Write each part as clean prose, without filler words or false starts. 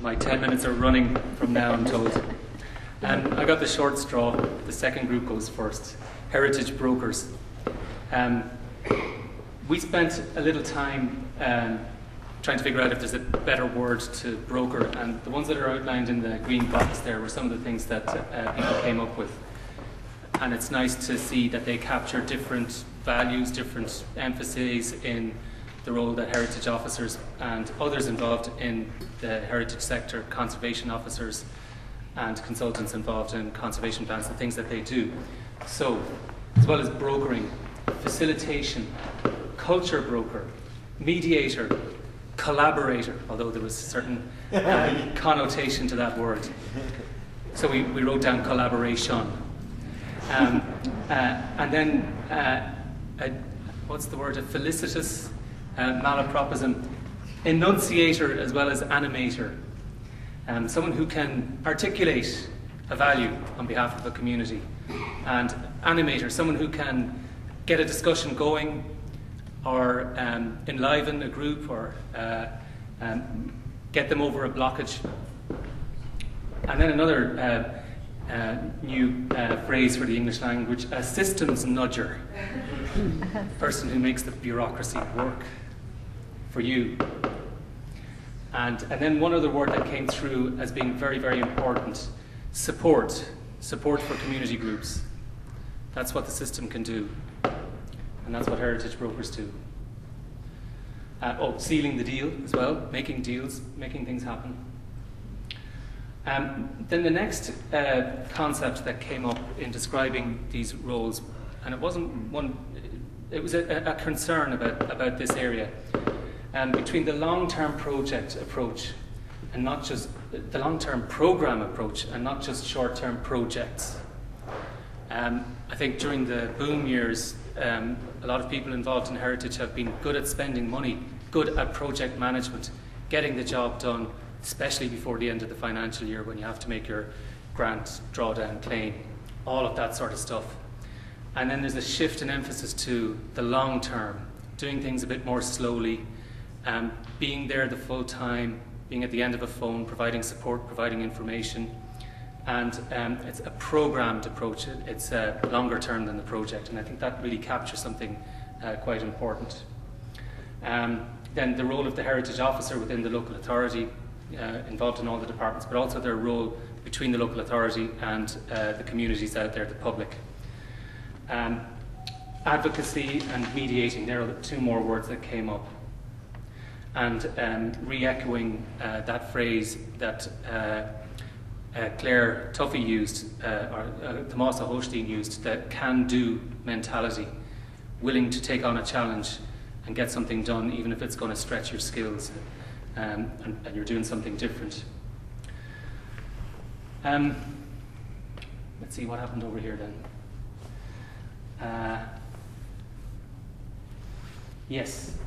My 10 minutes are running from now, I'm told. I got the short straw. The second group goes first. Heritage brokers. We spent a little time trying to figure out if there's a better word to broker, and the ones that are outlined in the green box there were some of the things that people came up with. And it's nice to see that they capture different values, different emphases in the role that heritage officers and others involved in the heritage sector, conservation officers and consultants involved in conservation plans, the things that they do. So, as well as brokering, facilitation, culture broker, mediator, collaborator, although there was a certain connotation to that word. So we wrote down collaboration. And then, what's the word, a felicitous malapropism, enunciator as well as animator. Someone who can articulate a value on behalf of a community. And animator, someone who can get a discussion going or enliven a group or get them over a blockage. And then another new phrase for the English language, a systems nudger. Person who makes the bureaucracy work for you. And then one other word that came through as being very, very important, support. Support for community groups. That's what the system can do. And that's what heritage brokers do. Sealing the deal as well, making deals, making things happen. Then the next concept that came up in describing these roles, and it wasn't one, it was a concern about this area, between the long-term project approach and not just the long-term program approach and not just short-term projects. I think during the boom years, a lot of people involved in heritage have been good at spending money, good at project management, getting the job done, especially before the end of the financial year when you have to make your grant drawdown claim, all of that sort of stuff. And then there's a shift in emphasis to the long term, doing things a bit more slowly, being there the full time, being at the end of a phone, providing support, providing information. And it's a programmed approach. It's longer term than the project, and I think that really captures something quite important. Then the role of the heritage officer within the local authority, involved in all the departments, but also their role between the local authority and the communities out there, the public. Advocacy and mediating, there are the two more words that came up. And re-echoing that phrase that Claire Tuffy used, or Tomasa Holstein used, the can-do mentality, willing to take on a challenge and get something done, even if it's going to stretch your skills, and you're doing something different. Let's see what happened over here then. Yes,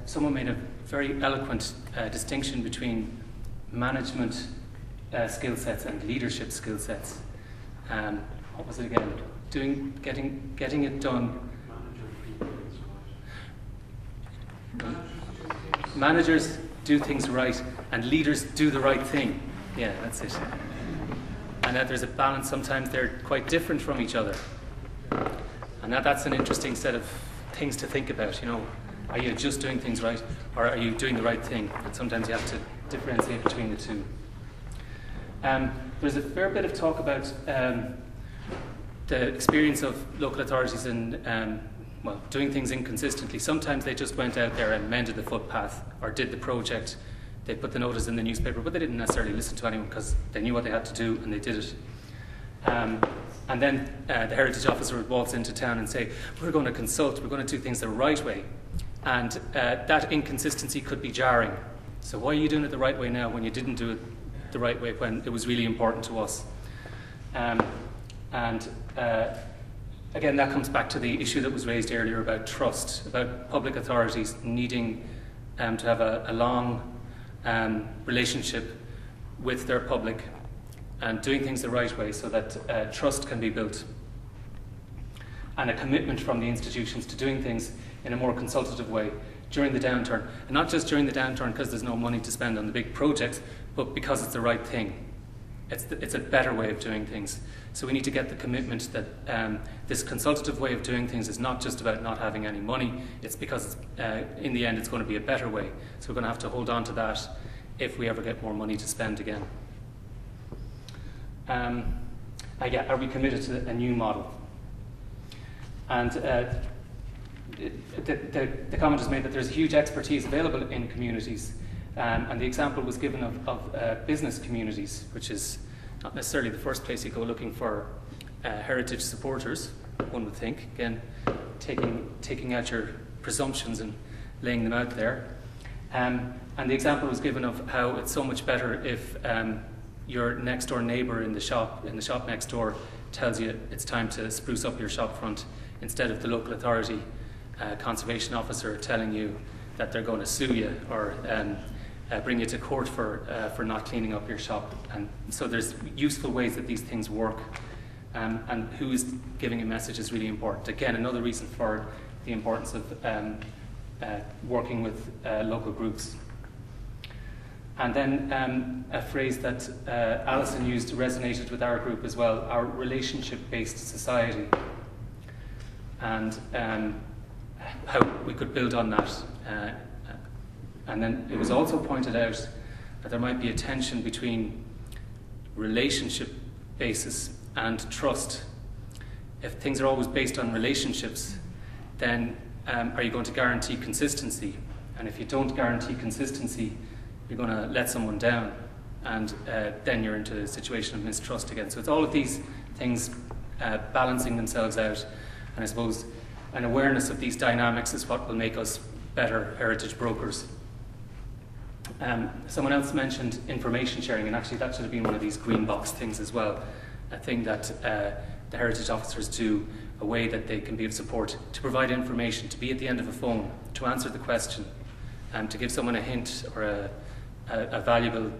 someone made a very eloquent distinction between management skill sets and leadership skill sets. What was it again? Getting it done. Managers do things right, and leaders do the right thing. Yeah, that's it. And that there's a balance. Sometimes they're quite different from each other, and that's an interesting set of things to think about. You know, are you just doing things right, or are you doing the right thing? And sometimes you have to differentiate between the two. There's a fair bit of talk about the experience of local authorities in doing things inconsistently. Sometimes they just went out there and mended the footpath or did the project. They put the notice in the newspaper, but they didn't necessarily listen to anyone because they knew what they had to do and they did it. And then the heritage officer would waltz into town and say, we're going to consult, we're going to do things the right way. And that inconsistency could be jarring. So why are you doing it the right way now when you didn't do it the right way when it was really important to us? Again, that comes back to the issue that was raised earlier about trust, about public authorities needing to have a long relationship with their public and doing things the right way so that trust can be built. And a commitment from the institutions to doing things in a more consultative way during the downturn. And not just during the downturn because there's no money to spend on the big projects, but because it's the right thing. It's a better way of doing things. So we need to get the commitment that this consultative way of doing things is not just about not having any money, it's because in the end it's going to be a better way. So we're going to have to hold on to that if we ever get more money to spend again. Are we committed to a new model? And the comment is made that there's huge expertise available in communities, and the example was given of business communities, which is not necessarily the first place you go looking for heritage supporters, one would think. Again, taking out your presumptions and laying them out there. And the example was given of how it's so much better if your next door neighbour in the shop next door tells you it's time to spruce up your shop front, instead of the local authority conservation officer telling you that they're going to sue you or bring you to court for not cleaning up your shop. And so there's useful ways that these things work, and who is giving a message is really important. Again, another reason for the importance of working with local groups. And then a phrase that Alison used resonated with our group as well, our relationship-based society, and how we could build on that. And then it was also pointed out that there might be a tension between relationship basis and trust. If things are always based on relationships, then are you going to guarantee consistency? And if you don't guarantee consistency, you're going to let someone down, and then you're into a situation of mistrust again. So it's all of these things balancing themselves out, and I suppose an awareness of these dynamics is what will make us better heritage brokers. Someone else mentioned information sharing, and actually that should have been one of these green box things as well, a thing that the heritage officers do, a way that they can be of support, to provide information, to be at the end of a phone, to answer the question, to give someone a hint or a valuable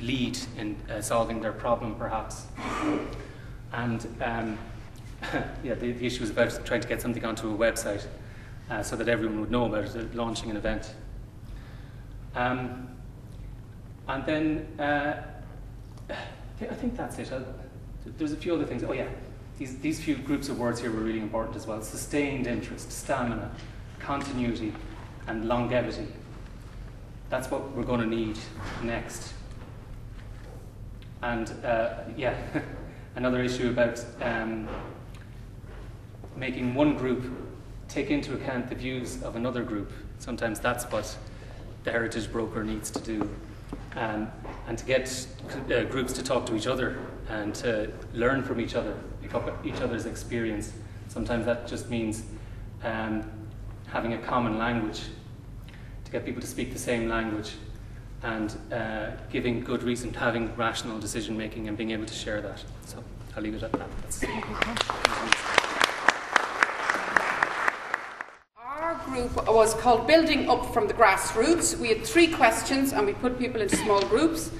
lead in solving their problem, perhaps. And yeah, the issue was about trying to get something onto a website so that everyone would know about it, launching an event. And then I think that's it. There's a few other things. Oh yeah, these few groups of words here were really important as well. Sustained interest, stamina, continuity, and longevity. That's what we're going to need next. And yeah, another issue about making one group take into account the views of another group. Sometimes that's what the heritage broker needs to do. And to get groups to talk to each other and to learn from each other, pick up each other's experience. Sometimes that just means having a common language, to get people to speak the same language, and giving good reason, having rational decision making and being able to share that. So I'll leave it at that. Our group was called Building Up from the Grassroots. We had 3 questions and we put people into small groups,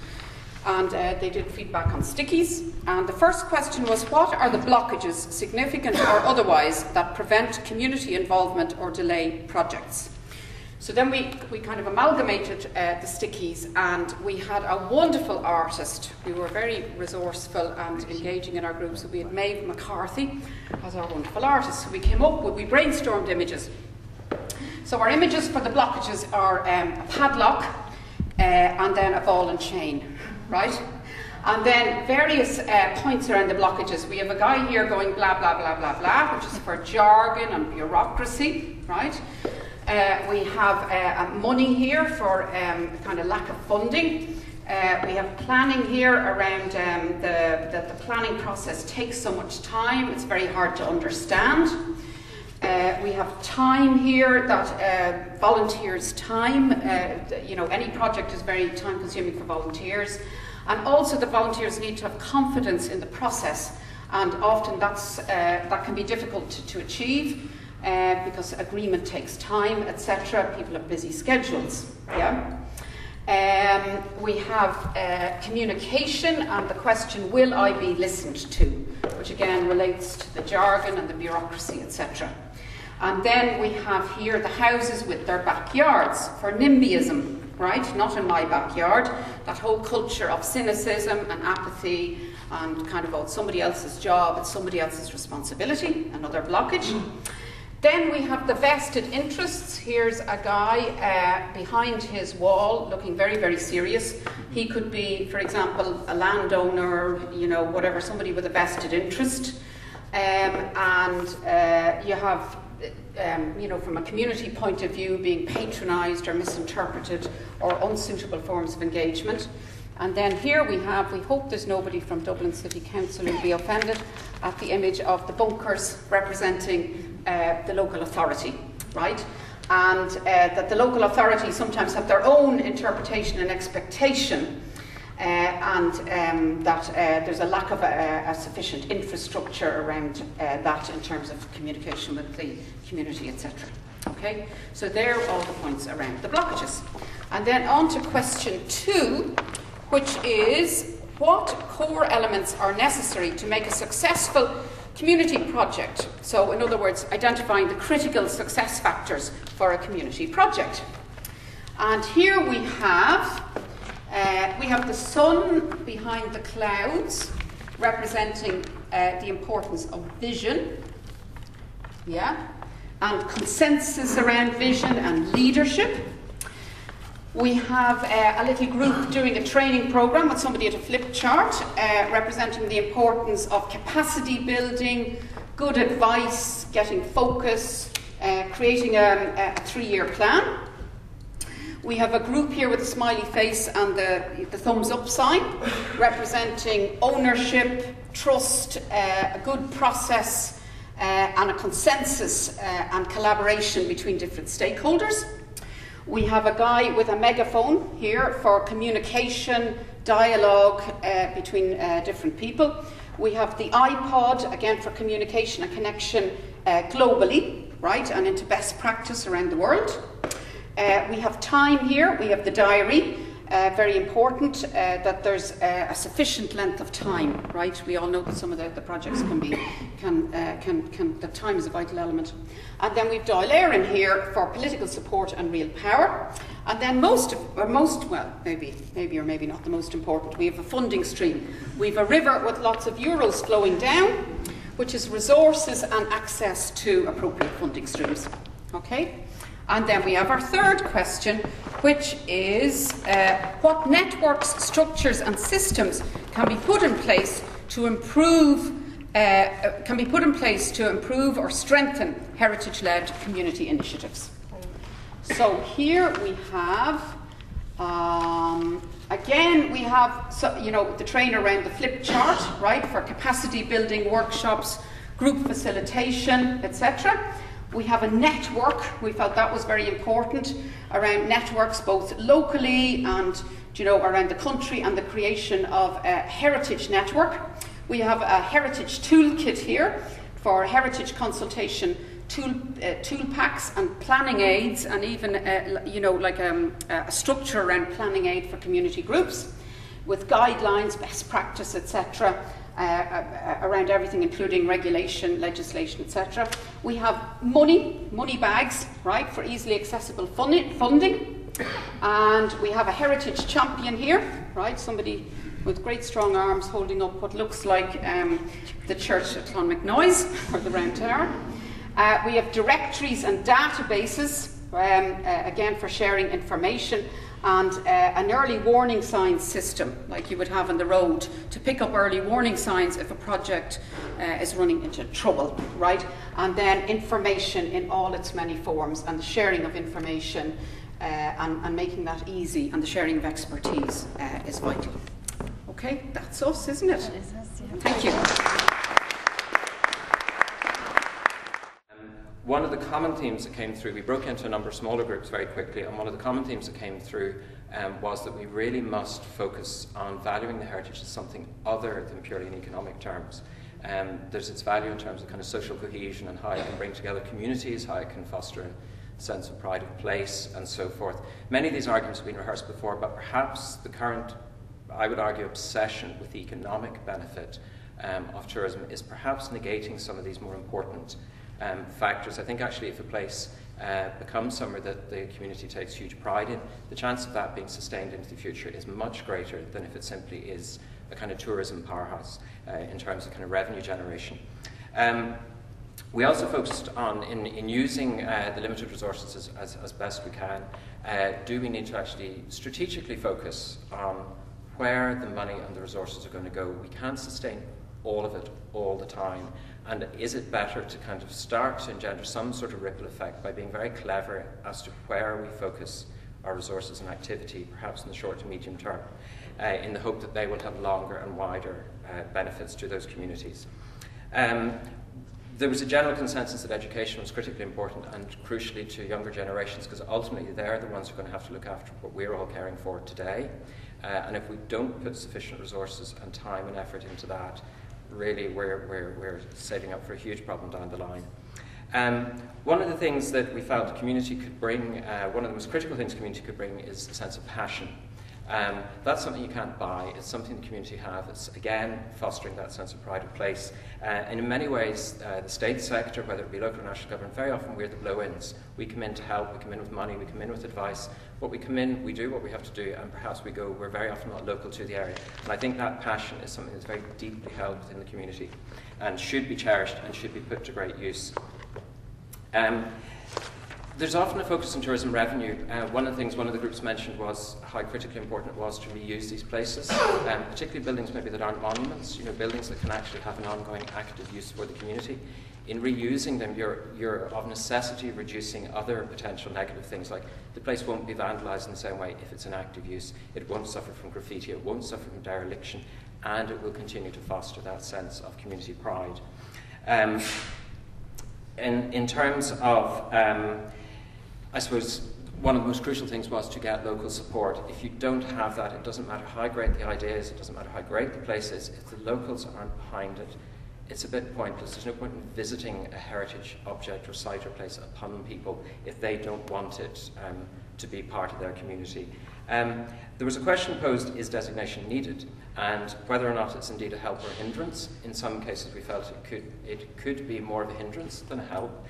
and they did feedback on stickies. And the first question was, what are the blockages, significant or otherwise, that prevent community involvement or delay projects? So then we kind of amalgamated the stickies, and we had a wonderful artist. We were very resourceful and engaging in our group. So we had Maeve McCarthy as our wonderful artist. So we came up with, we brainstormed images. So our images for the blockages are a padlock and then a ball and chain, right? And then various points around the blockages. We have a guy here going blah, blah, blah, blah, blah, which is for jargon and bureaucracy, right? We have money here for kind of lack of funding. We have planning here around that the planning process takes so much time, it's very hard to understand. We have time here, that volunteers' time, you know, any project is very time consuming for volunteers. And also the volunteers need to have confidence in the process, and often that can be difficult to achieve. Because agreement takes time, etc. People have busy schedules. Yeah. We have communication and the question, will I be listened to? Which again relates to the jargon and the bureaucracy, etc. And then we have here the houses with their backyards for NIMBYism, right? Not in my backyard. That whole culture of cynicism and apathy and kind of, oh, it's somebody else's job, it's somebody else's responsibility, another blockage. Then we have the vested interests. Here's a guy behind his wall looking very, very serious. He could be, for example, a landowner, you know, whatever, somebody with a vested interest. You have, you know, from a community point of view, being patronised or misinterpreted or unsuitable forms of engagement. And then here we hope there's nobody from Dublin City Council who'll be offended at the image of the bunkers representing the local authority, right? And that the local authority sometimes have their own interpretation and expectation, that there's a lack of a sufficient infrastructure around that in terms of communication with the community, etc. Okay, so there are all the points around the blockages. And then on to question 2, which is, what core elements are necessary to make a successful community project? So, in other words, identifying the critical success factors for a community project. And here we have the sun behind the clouds, representing the importance of vision, and consensus around vision and leadership. We have a little group doing a training program with somebody at a flip chart, representing the importance of capacity building, good advice, getting focus, creating a 3-year plan. We have a group here with a smiley face and the thumbs up sign, representing ownership, trust, a good process, and a consensus and collaboration between different stakeholders. We have a guy with a megaphone here for communication, dialogue between different people. We have the iPod, again, for communication and connection globally, right, and into best practice around the world. We have time here, we have the diary, very important that there's a sufficient length of time, right? We all know that some of the projects that time is a vital element. And then we've Dáil in here for political support and real power. And then maybe or maybe not the most important, we have a funding stream. We have a river with lots of euros flowing down, which is resources and access to appropriate funding streams. Okay? And then we have our third question, which is what networks, structures and systems can be put in place to improve or strengthen heritage-led community initiatives. So here we have, again, we have the train around the flip chart, right, for capacity building workshops, group facilitation, etc. We have a network. We felt that was very important around networks, both locally and around the country, and the creation of a heritage network. We have a heritage toolkit here for heritage consultation tool packs and planning aids, and even a structure around planning aid for community groups, with guidelines, best practice, etc. Around everything, including regulation, legislation, etc. We have money bags, right, for easily accessible funding. And we have a heritage champion here, right, somebody with great strong arms holding up what looks like the church at Clonmacnoise, or the Round Tower. We have directories and databases, again for sharing information, and an early warning signs system, like you would have on the road, to pick up early warning signs if a project is running into trouble, right? And then information in all its many forms, and the sharing of information and making that easy, and the sharing of expertise is vital. Okay, that's us, isn't it? That is us, yeah. Thank you. One of the common themes that came through, we broke into a number of smaller groups very quickly, and one of the common themes that came through was that we really must focus on valuing the heritage as something other than purely in economic terms. There's its value in terms of kind of social cohesion and how it can bring together communities, how it can foster a sense of pride of place, and so forth. Many of these arguments have been rehearsed before, but perhaps the current, I would argue, obsession with the economic benefit of tourism is perhaps negating some of these more important factors. I think actually if a place becomes somewhere that the community takes huge pride in, the chance of that being sustained into the future is much greater than if it simply is a kind of tourism powerhouse in terms of kind of revenue generation. We also focused on, in using the limited resources as best we can, do we need to actually strategically focus on where the money and the resources are going to go? We can't sustain all of it all the time. And is it better to kind of start to engender some sort of ripple effect by being very clever as to where we focus our resources and activity, perhaps in the short to medium term, in the hope that they will have longer and wider benefits to those communities? There was a general consensus that education was critically important and crucially to younger generations, because ultimately they're the ones who are going to have to look after what we're all caring for today. And if we don't put sufficient resources and time and effort into that, really we're setting up for a huge problem down the line. One of the things that we felt the community could bring, one of the most critical things the community could bring, is a sense of passion. That's something you can't buy. It's something the community have. It's, again, fostering that sense of pride of place. And in many ways, the state sector, whether it be local or national government, very often we're the blow-ins. We come in to help, we come in with money, we come in with advice. But we come in, we do what we have to do, and perhaps we go, we're very often not local to the area. And I think that passion is something that's very deeply held within the community and should be cherished and should be put to great use. There's often a focus on tourism revenue. One of the groups mentioned was how critically important it was to reuse these places, particularly buildings maybe that aren't monuments, buildings that can actually have an ongoing active use for the community. In reusing them, you're of necessity reducing other potential negative things, like the place won't be vandalised in the same way if it's an active use. It won't suffer from graffiti, it won't suffer from dereliction, and it will continue to foster that sense of community pride. In terms of I suppose one of the most crucial things was to get local support. If you don't have that, it doesn't matter how great the idea is, it doesn't matter how great the place is, if the locals aren't behind it, it's a bit pointless. There's no point in visiting a heritage object or site or place upon people if they don't want it to be part of their community. There was a question posed, is designation needed? And whether or not it's indeed a help or a hindrance. In some cases we felt it could be more of a hindrance than a help.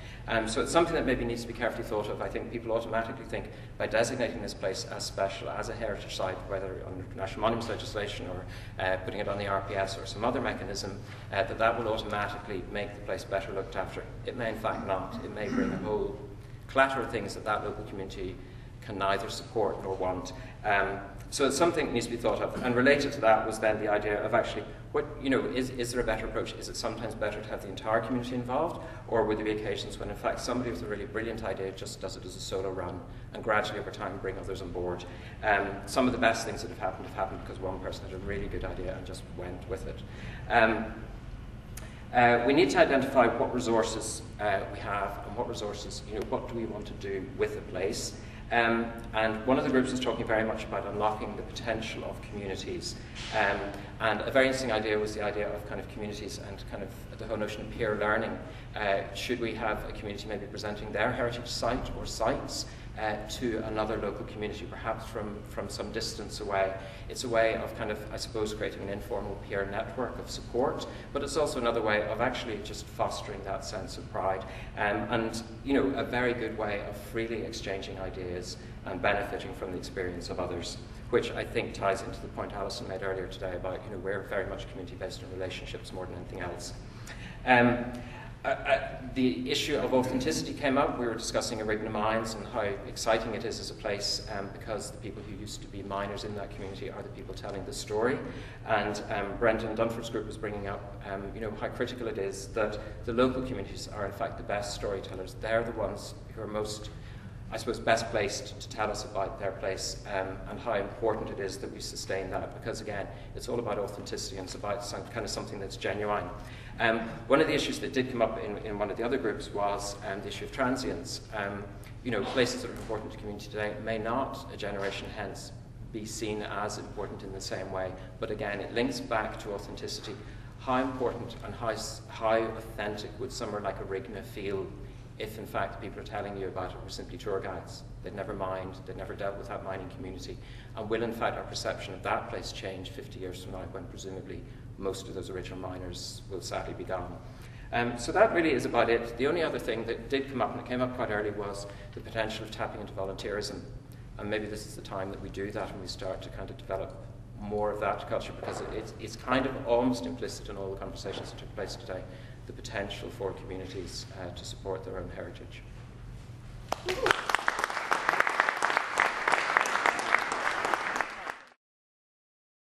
So it's something that maybe needs to be carefully thought of. I think people automatically think by designating this place as special, as a heritage site, whether under national monuments legislation or putting it on the RPS or some other mechanism, that will automatically make the place better looked after. It may in fact not. It may bring a whole clatter of things that local community can neither support nor want. So it's something that needs to be thought of. And related to that was then the idea of actually, is there a better approach? Is it sometimes better to have the entire community involved? Or would there be occasions when in fact somebody with a really brilliant idea just does it as a solo run and gradually over time bring others on board? Some of the best things that have happened because one person had a really good idea and just went with it. We need to identify what resources we have and what resources, what do we want to do with the place. And one of the groups was talking very much about unlocking the potential of communities. And a very interesting idea was the idea of kind of communities and kind of the whole notion of peer learning. Should we have a community maybe presenting their heritage site or sites to another local community, perhaps from some distance away? It's a way of kind of, I suppose, creating an informal peer network of support, but it's also another way of actually just fostering that sense of pride, and a very good way of freely exchanging ideas and benefiting from the experience of others, which I think ties into the point Alison made earlier today about, we're very much community-based in relationships more than anything else. The issue of authenticity came up. We were discussing Arigna Mines and how exciting it is as a place because the people who used to be miners in that community are the people telling the story. And Brendan Dunford's group was bringing up how critical it is that the local communities are in fact the best storytellers. They're the ones who are most, I suppose, best placed to tell us about their place and how important it is that we sustain that, because again, it's all about authenticity and it's about kind of something that's genuine. One of the issues that did come up in one of the other groups was the issue of transience. Places that are important to community today may not, a generation hence, be seen as important in the same way, but again, it links back to authenticity. How important and how authentic would somewhere like Arigna feel if in fact the people are telling you about it were simply tour guides? They'd never mined, they'd never dealt with that mining community. And will in fact our perception of that place change 50 years from now when presumably most of those original miners will sadly be gone? So that really is about it. The only other thing that did come up, and it came up quite early, was the potential of tapping into volunteerism. And maybe this is the time that we do that and we start to kind of develop more of that culture, because it's kind of almost implicit in all the conversations that took place today, the potential for communities to support their own heritage.